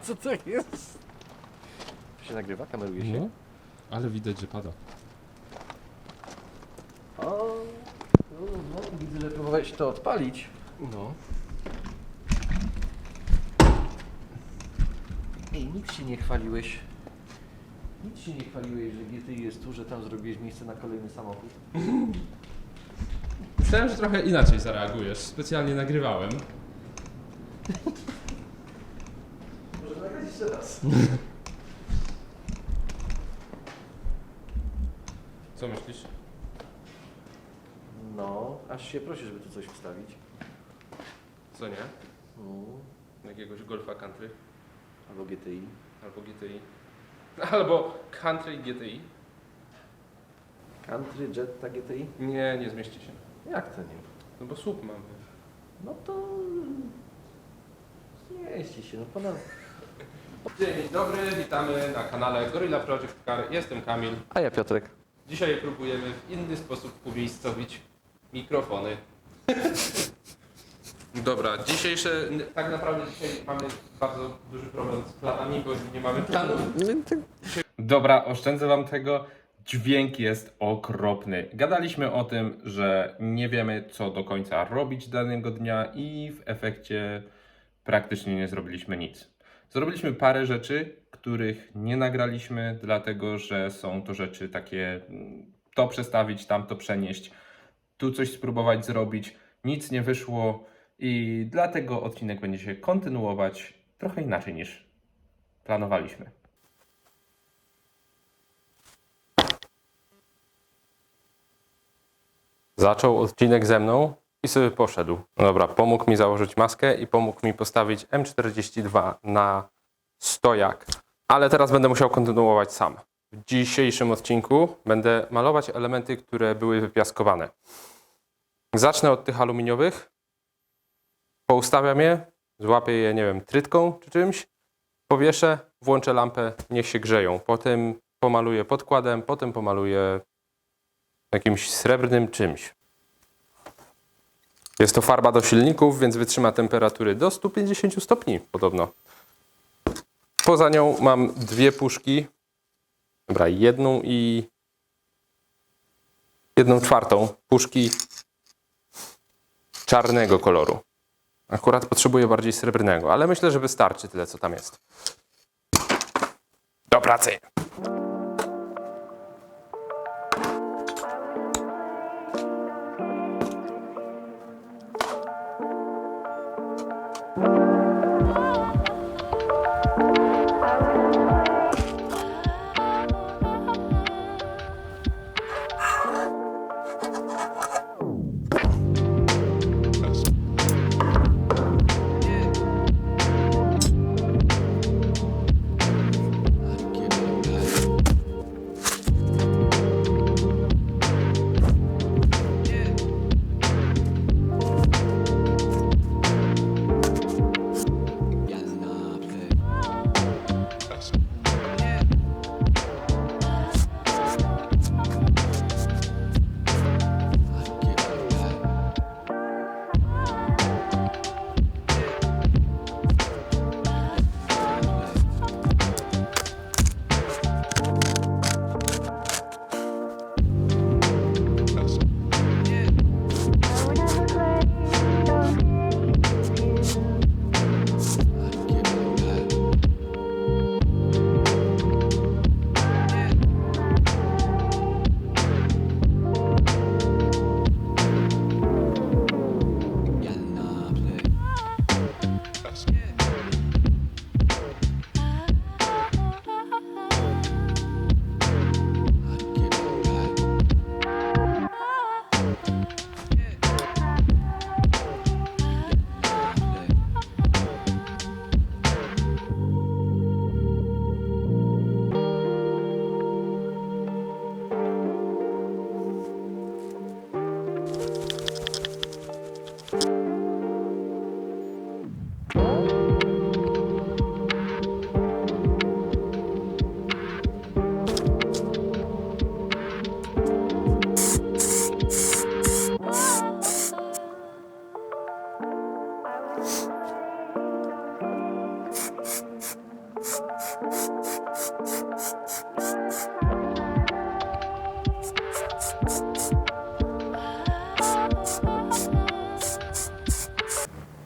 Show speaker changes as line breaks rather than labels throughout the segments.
Co to jest? To się nagrywa? Kameruje się?
No, ale widać, że pada.
O, no, widzę, że próbowałeś to odpalić. No. Ej, nic się nie chwaliłeś. Nic się nie chwaliłeś, że GTI jest tu, że tam zrobiłeś miejsce na kolejny samochód.
Myślałem, że trochę inaczej zareagujesz. Specjalnie nagrywałem.
Może nagrać jeszcze raz.
Co myślisz?
No, aż się prosi, żeby tu coś wstawić.
Co nie?
No,
Jakiegoś Golfa Country?
albo GTI.
Albo GTI? Albo Country GTI?
Country, Jetta, GTI?
Nie, nie zmieści się.
Jak to nie?
No bo słup mamy.
No to... Zmieści się, no ponad...
Dzień dobry, witamy na kanale Gorilla Project Car. Jestem Kamil.
A ja Piotrek.
Dzisiaj próbujemy w inny sposób umiejscowić mikrofony. Dobra, tak naprawdę dzisiaj mamy bardzo duży problem z planami, bo nie mamy planu. Dobra, oszczędzę wam tego. Dźwięk jest okropny. Gadaliśmy o tym, że nie wiemy, co do końca robić danego dnia i w efekcie praktycznie nie zrobiliśmy nic. Zrobiliśmy parę rzeczy, których nie nagraliśmy, dlatego że są to rzeczy takie to przestawić, tamto przenieść, tu coś spróbować zrobić. Nic nie wyszło i dlatego odcinek będzie się kontynuować trochę inaczej niż planowaliśmy. Zaczął odcinek ze mną i sobie poszedł. No dobra, pomógł mi założyć maskę i pomógł mi postawić M42 na stojak. Ale teraz będę musiał kontynuować sam. W dzisiejszym odcinku będę malować elementy, które były wypiaskowane. Zacznę od tych aluminiowych. Poustawiam je, złapię je, nie wiem, trytką czy czymś. Powieszę, włączę lampę, niech się grzeją. Potem pomaluję podkładem, potem pomaluję jakimś srebrnym czymś. Jest to farba do silników, więc wytrzyma temperatury do 150 stopni podobno. Poza nią mam dwie puszki. Dobra, jedną i 1/4 puszki czarnego koloru. Akurat potrzebuję bardziej srebrnego, ale myślę, że wystarczy tyle, co tam jest. Do pracy!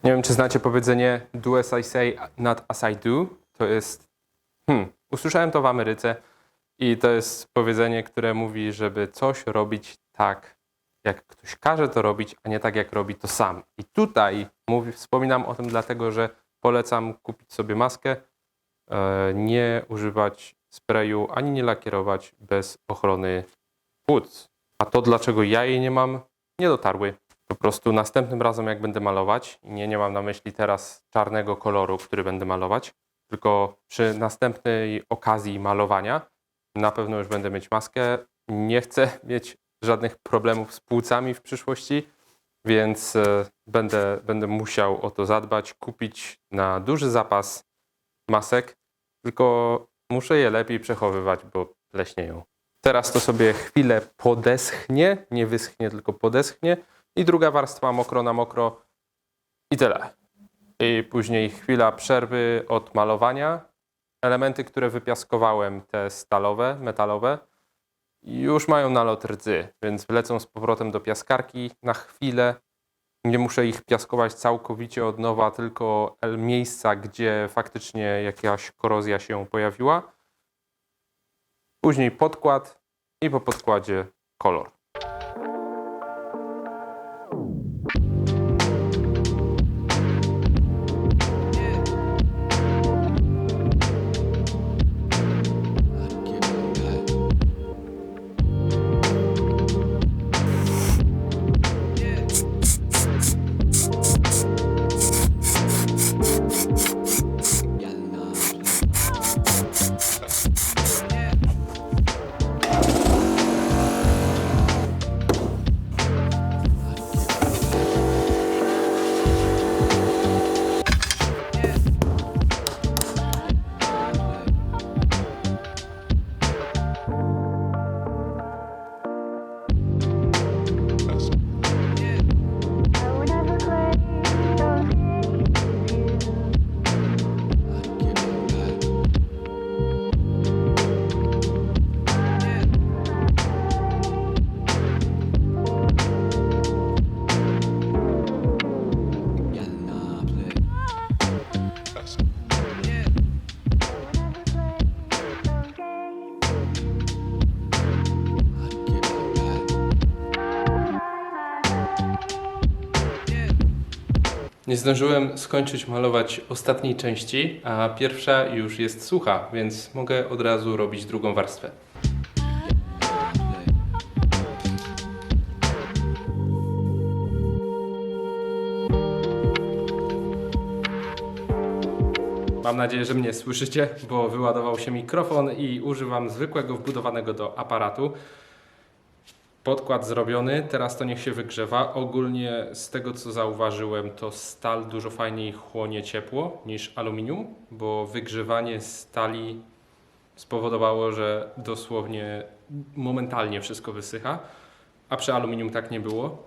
Nie wiem, czy znacie powiedzenie do as I say, not as I do. To jest... usłyszałem to w Ameryce i to jest powiedzenie, które mówi, żeby coś robić tak, jak ktoś każe to robić, a nie tak, jak robi to sam. I tutaj wspominam o tym dlatego, że polecam kupić sobie maskę, nie używać sprayu, ani nie lakierować bez ochrony płuc. A to, dlaczego ja jej nie mam, nie dotarły. Po prostu następnym razem, jak będę malować, nie mam na myśli teraz czarnego koloru, który będę malować, tylko przy następnej okazji malowania na pewno już będę mieć maskę. Nie chcę mieć żadnych problemów z płucami w przyszłości, więc będę musiał o to zadbać, kupić na duży zapas masek, tylko muszę je lepiej przechowywać, bo pleśnieją. Teraz to sobie chwilę podeschnie, nie wyschnie, tylko podeschnie i druga warstwa mokro na mokro i tyle. I później chwila przerwy od malowania. Elementy, które wypiaskowałem, te stalowe, metalowe, już mają nalot rdzy, więc wlecą z powrotem do piaskarki na chwilę. Nie muszę ich piaskować całkowicie od nowa, tylko miejsca, gdzie faktycznie jakaś korozja się pojawiła. Później podkład i po podkładzie kolor. Nie zdążyłem skończyć malować ostatniej części, a pierwsza już jest sucha, więc mogę od razu robić drugą warstwę. Mam nadzieję, że mnie słyszycie, bo wyładował się mikrofon i używam zwykłego wbudowanego do aparatu. Podkład zrobiony, teraz to niech się wygrzewa. Ogólnie z tego, co zauważyłem, to stal dużo fajniej chłonie ciepło niż aluminium, bo wygrzewanie stali spowodowało, że dosłownie momentalnie wszystko wysycha, a przy aluminium tak nie było.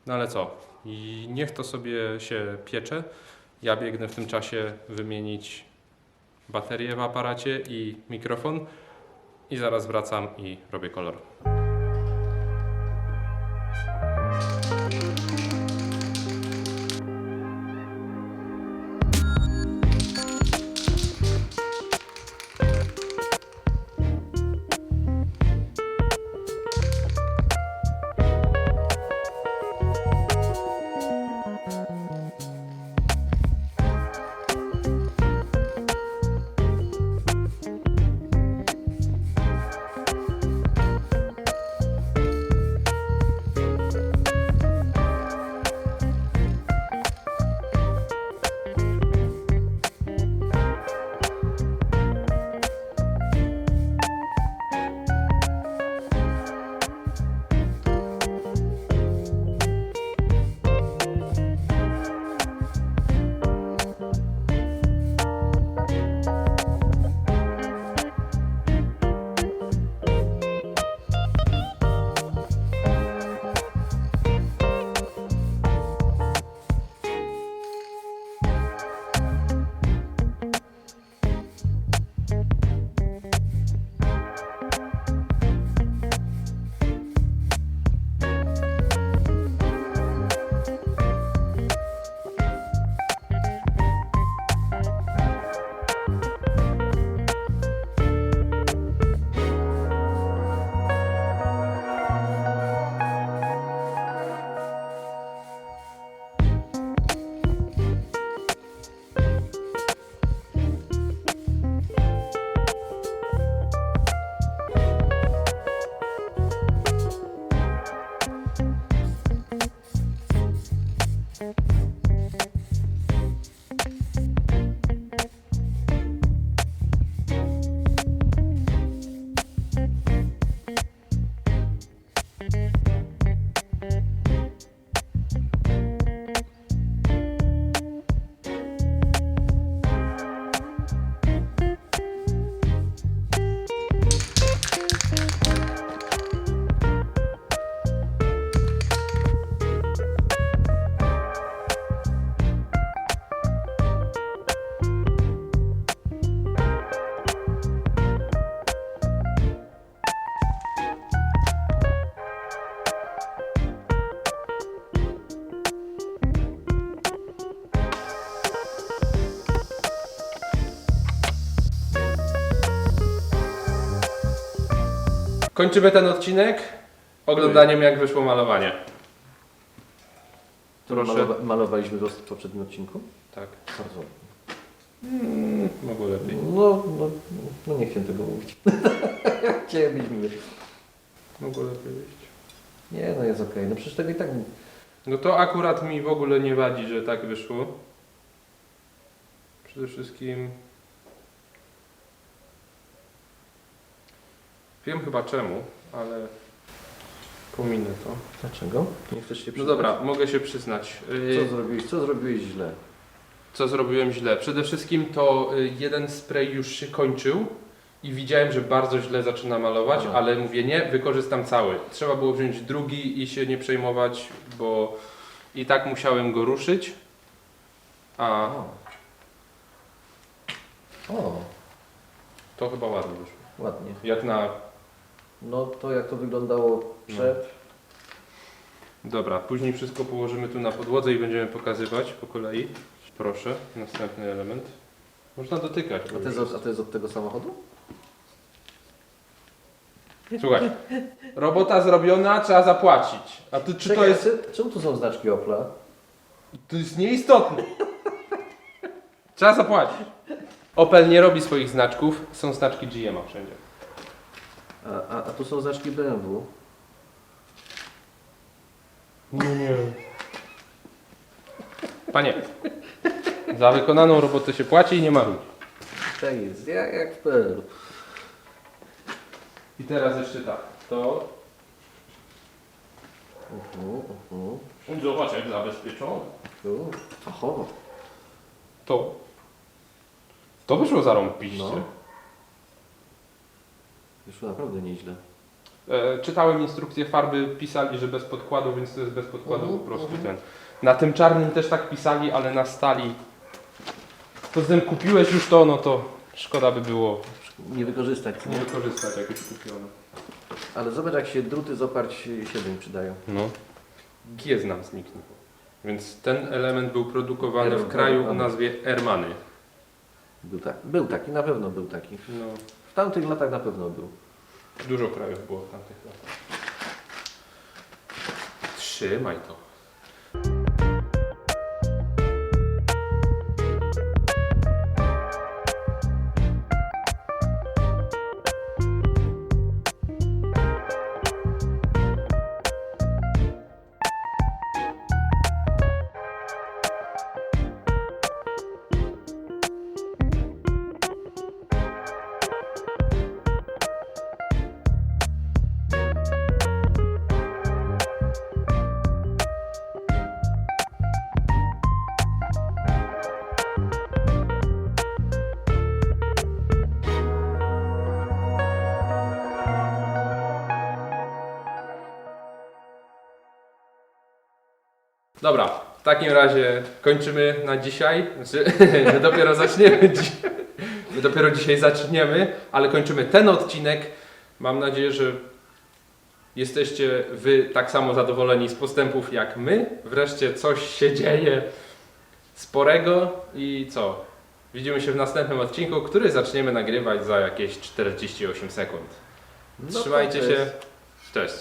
No ale co? I niech to sobie się piecze. Ja biegnę w tym czasie wymienić baterię w aparacie i mikrofon i zaraz wracam i robię kolor. Kończymy ten odcinek oglądaniem, jak wyszło malowanie. Proszę.
Malowaliśmy w poprzednim odcinku?
Tak.
Bardzo.
Mogło lepiej.
No nie chciałem tego mówić. Chciałem być miły.
Mogło lepiej wyjść.
Nie, no jest okej. No przecież tego i tak...
No to akurat mi w ogóle nie wadzi, że tak wyszło. Przede wszystkim... Wiem chyba czemu, ale pominę to.
Dlaczego? Nie chcesz się
No
przyznać?
dobra, mogę się przyznać.
Co zrobiłeś źle?
Co zrobiłem źle? Przede wszystkim to jeden spray już się kończył i widziałem, że bardzo źle zaczyna malować,
Aha.
ale mówię nie, wykorzystam cały. Trzeba było wziąć drugi i się nie przejmować, bo i tak musiałem go ruszyć. A
O,
to chyba ładnie wyszło.
ładnie.
Jak na...
No to jak to wyglądało przed...
Dobra, później wszystko położymy tu na podłodze i będziemy pokazywać po kolei. Proszę, następny element. Można dotykać. bo
A to jest od tego samochodu?
Słuchaj, robota zrobiona, trzeba zapłacić. A tu czy to
Czekaj,
jest...
Czemu tu są znaczki Opla?
To jest nieistotne. Trzeba zapłacić. Opel nie robi swoich znaczków, są znaczki GM-a wszędzie.
A tu są znaczki BMW.
Nie. Panie, za wykonaną robotę się płaci i nie ma ludzi.
Tak jest, jak w PRL.
I teraz jeszcze tak, to... Zobacz jak zabezpieczone.
Fachowo.
To wyszło zarąbiście.
No. Wyszło naprawdę nieźle.
Czytałem instrukcję farby, pisali, że bez podkładu, więc to jest bez podkładu po prostu ten. Na tym czarnym też tak pisali, ale na stali. Poza tym kupiłeś już to, no to szkoda by było
Nie wykorzystać.
nie wykorzystać jak już kupiono.
Ale zobacz jak się druty z oparć 7 przydają.
No. G nam zniknął. Więc ten element był produkowany w kraju o nazwie Ermany.
Był taki, na pewno był taki.
No,
W tamtych latach na pewno był.
dużo krajów było w tamtych latach. Trzymaj to. Dobra, w takim razie kończymy na dzisiaj. Znaczy, my dopiero zaczniemy dzisiaj. My dopiero dzisiaj zaczniemy, ale kończymy ten odcinek. Mam nadzieję, że jesteście wy tak samo zadowoleni z postępów jak my. Wreszcie coś się dzieje sporego i co? Widzimy się w następnym odcinku, który zaczniemy nagrywać za jakieś 48 sekund.
No
Trzymajcie
to
się.
jest-
Cześć.